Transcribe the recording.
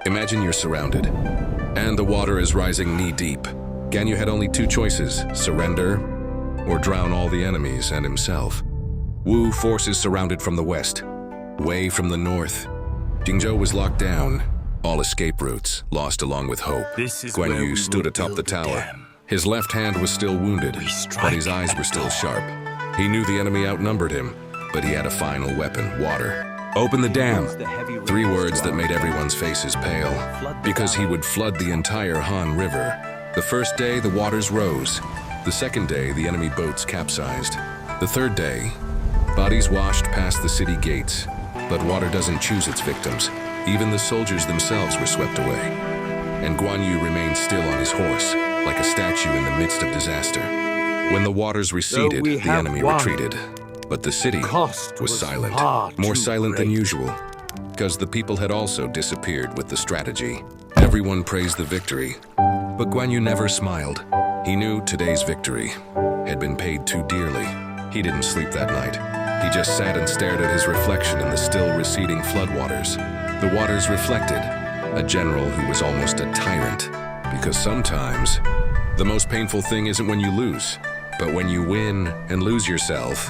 Imagine you're surrounded, and the water is rising knee-deep. Guan Yu had only two choices: surrender or drown all the enemies and himself. Wu forces surrounded from the west, Wei from the north. Jingzhou was locked down, all escape routes lost along with hope. Guan Yu stood atop the tower. His left hand was still wounded, but his eyes were still sharp. He knew the enemy outnumbered him, but he had a final weapon: water. Open the dam. 3 words that made everyone's faces pale, because he would flood the entire Han River. The first day, the waters rose. The second day, the enemy boats capsized. The third day, bodies washed past the city gates. But water doesn't choose its victims. Even the soldiers themselves were swept away. And Guan Yu remained still on his horse, like a statue in the midst of disaster. When the waters receded, the enemy retreated. But the city was silent, more silent than usual, because the people had also disappeared with the strategy. Everyone praised the victory, but Guan Yu never smiled. He knew today's victory had been paid too dearly. He didn't sleep that night. He just sat and stared at his reflection in the still receding floodwaters. The waters reflected a general who was almost a tyrant, because sometimes the most painful thing isn't when you lose, but when you win and lose yourself.